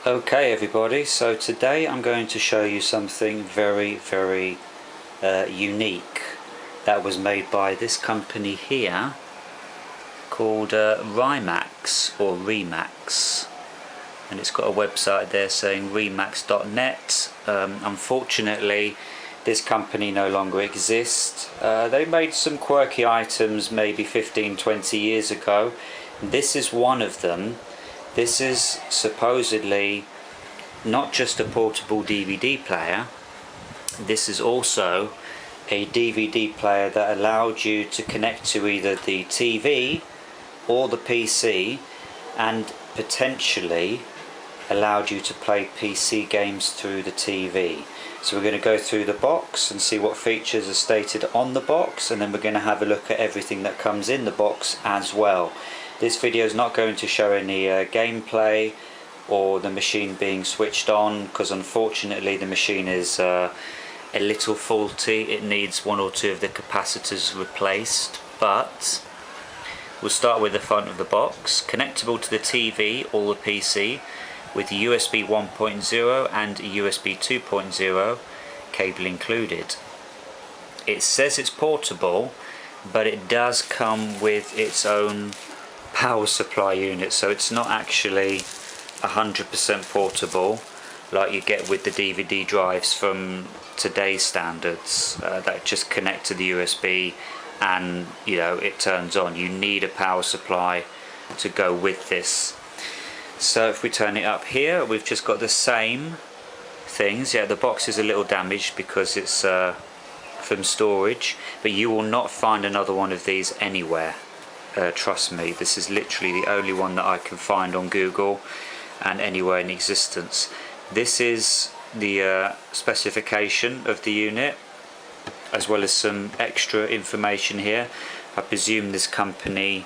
Okay everybody, so today I'm going to show you something very unique that was made by this company here called Rimax or Rimax, and it's got a website there saying remax.net. Unfortunately this company no longer exists. They made some quirky items maybe 15-20 years ago. This is one of them. This is supposedly not just a portable DVD player, this is also a DVD player that allowed you to connect to either the TV or the PC, and potentially allowed you to play PC games through the TV. So we're going to go through the box and see what features are stated on the box, and then we're going to have a look at everything that comes in the box as well. This video is not going to show any gameplay or the machine being switched on, because unfortunately the machine is a little faulty. It needs one or two of the capacitors replaced, but we'll start with the front of the box. Connectable to the TV or the PC with USB 1.0 and USB 2.0 cable included. It says it's portable, but it does come with its own power supply unit, so it's not actually 100% portable like you get with the DVD drives from today's standards that just connect to the USB and it turns on. You need a power supply to go with this. So if we turn it up here, we've just got the same things. Yeah, the box is a little damaged because it's from storage, but you will not find another one of these anywhere. Trust me, this is literally the only one that I can find on Google and anywhere in existence. This is the specification of the unit, as well as some extra information here. I presume this company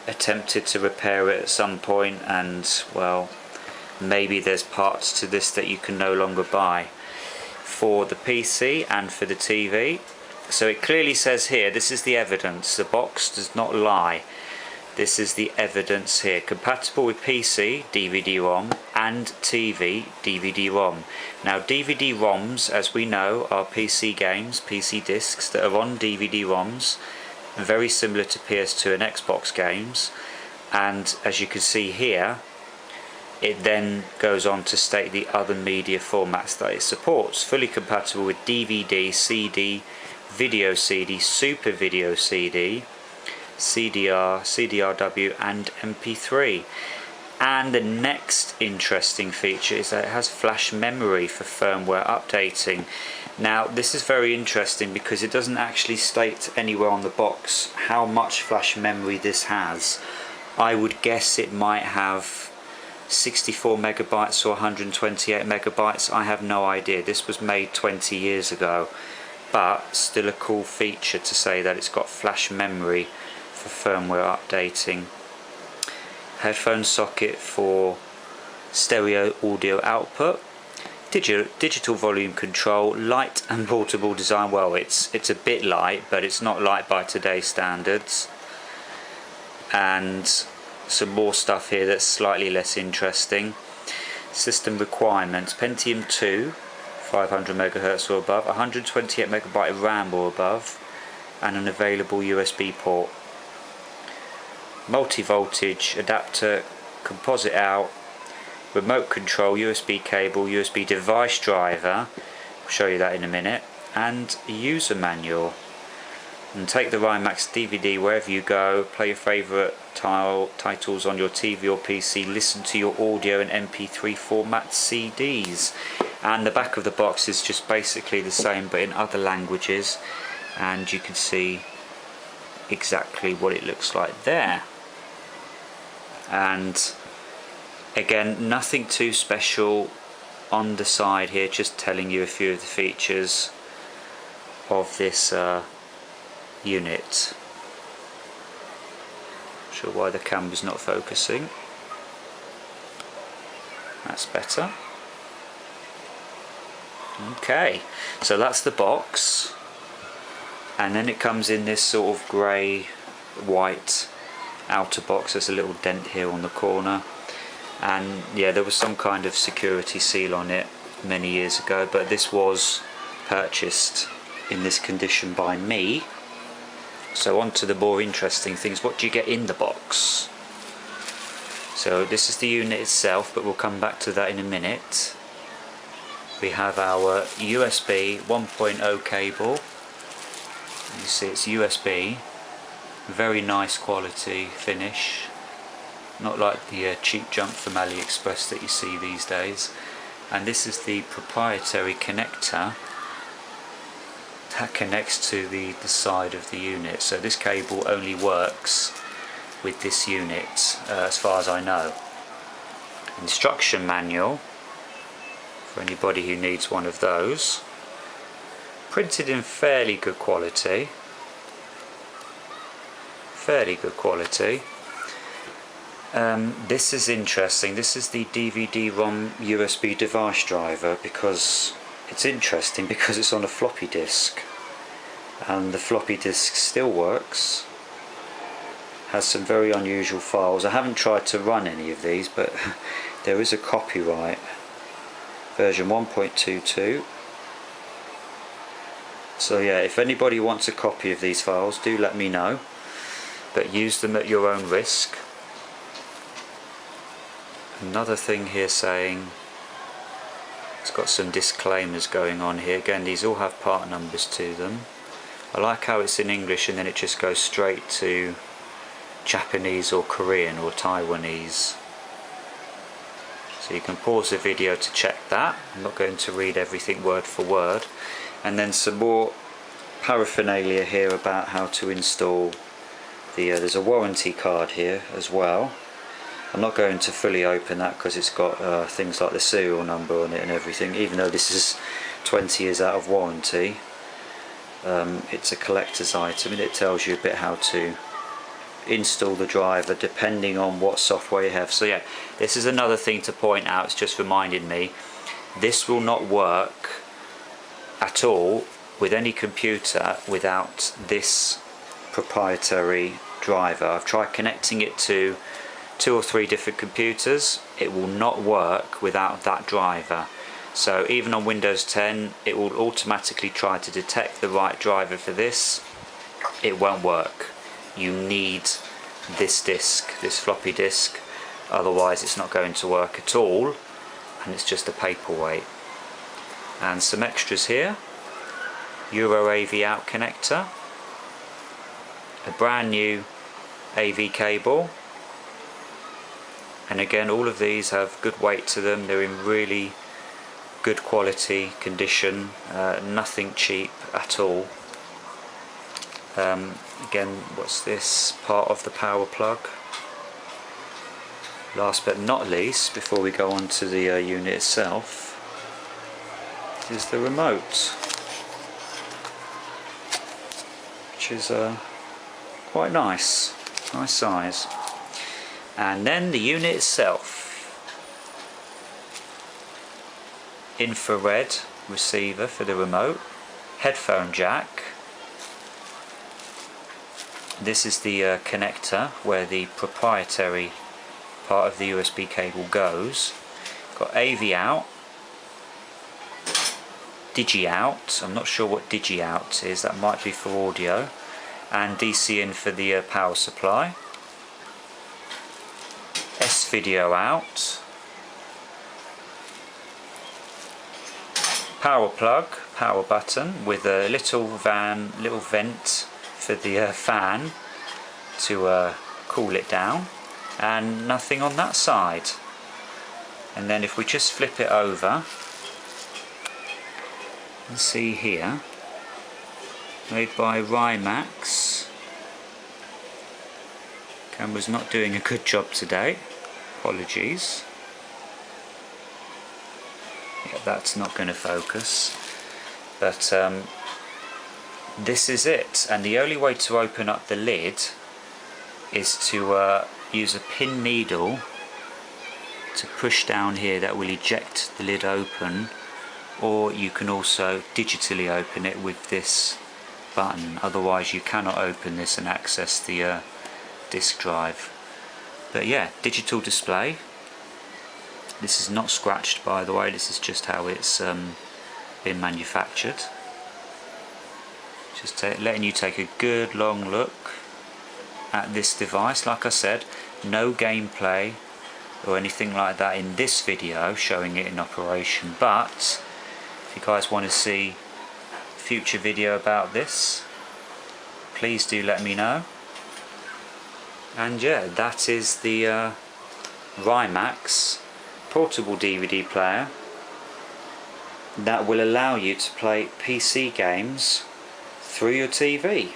attempted to repair it at some point, and well, maybe there's parts to this that you can no longer buy for the PC and for the TV. So it clearly says here, this is the evidence, the box does not lie. This is the evidence here. Compatible with PC, DVD-ROM, and TV, DVD-ROM. Now DVD-ROMs, as we know, are PC games, PC discs that are on DVD-ROMs, very similar to PS2 and Xbox games. And as you can see here, it then goes on to state the other media formats that it supports. Fully compatible with DVD, CD, video CD, Super Video CD, CDR, CDRW and MP3. And the next interesting feature is that it has flash memory for firmware updating. Now this is very interesting because it doesn't actually state anywhere on the box how much flash memory this has. I would guess it might have 64 megabytes or 128 megabytes. I have no idea. This was made 20 years ago, but still a cool feature to say that it's got flash memory for firmware updating. Headphone socket for stereo audio output. Digital volume control. Light and portable design. Well, it's a bit light, but it's not light by today's standards. And some more stuff here that's slightly less interesting. System requirements: Pentium 2, 500 MHz or above, 128 megabyte RAM or above, and an available USB port. Multi-voltage adapter, composite out, remote control, USB cable, USB device driver, I'll show you that in a minute, and a user manual. And take the Rimax DVD wherever you go, play your favourite titles on your TV or PC, listen to your audio in MP3 format CDs. And the back of the box is just basically the same but in other languages, and you can see exactly what it looks like there. And again, nothing too special on the side here, just telling you a few of the features of this unit. Not sure why the camera's not focusing. That's better. Okay, so that's the box, and then it comes in this sort of grey white outer box. There's a little dent here on the corner, and yeah, there was some kind of security seal on it many years ago, but this was purchased in this condition by me. So on to the more interesting things. What do you get in the box? So this is the unit itself, but we'll come back to that in a minute. We have our USB 1.0 cable. You see it's USB, very nice quality finish, not like the cheap junk from AliExpress that you see these days. And this is the proprietary connector that connects to the side of the unit. So this cable only works with this unit, as far as I know. Instruction manual for anybody who needs one of those. Printed in fairly good quality. This is interesting. This is the DVD-ROM USB device driver, because it's interesting because it's on a floppy disk, and the floppy disk still works. Has some very unusual files. I haven't tried to run any of these, but there is a copyright version 1.22. So yeah, if anybody wants a copy of these files, do let me know, but use them at your own risk. Another thing here saying, it's got some disclaimers going on here. Again, these all have part numbers to them. I like how it's in English and then it just goes straight to Japanese or Korean or Taiwanese. So you can pause the video to check that. I'm not going to read everything word for word. And then some more paraphernalia here about how to install the there's a warranty card here as well. I'm not going to fully open that because it's got things like the serial number on it and everything, even though this is 20 years out of warranty. It's a collector's item and it tells you a bit how to install the driver depending on what software you have. So yeah, this is another thing to point out. It's just reminded me, this will not work at all with any computer without this proprietary driver. I've tried connecting it to 2 or 3 different computers. It will not work without that driver. So even on Windows 10 it will automatically try to detect the right driver for this. It won't work. You need this disk, this floppy disk, otherwise it's not going to work at all, and it's just a paperweight. And some extras here: Euro AV out connector, a brand new AV cable, and again all of these have good weight to them. They're in really good quality condition, nothing cheap at all. Again, what's this? Part of the power plug. Last but not least, before we go on to the unit itself, is the remote, which is quite nice size. And then the unit itself. Infrared receiver for the remote, headphone jack. This is the connector where the proprietary part of the USB cable goes. Got AV out, Digi out, I'm not sure what Digi out is, that might be for audio, and DC in for the power supply. S video out, power plug, power button with a little vent for the fan to cool it down, and nothing on that side. And then if we just flip it over and see here, made by Rimax. Camera's not doing a good job today, apologies. Yeah, that's not going to focus, but this is it. And the only way to open up the lid is to use a pin needle to push down here. That will eject the lid open, or you can also digitally open it with this button. Otherwise you cannot open this and access the disk drive. But yeah, digital display, This is not scratched, by the way, this is just how it's been manufactured. Just letting you take a good long look at this device. Like I said, no gameplay or anything like that in this video showing it in operation, but if you guys want to see a future video about this, please do let me know. And yeah, that is the Rimax portable DVD player that will allow you to play PC games through your TV.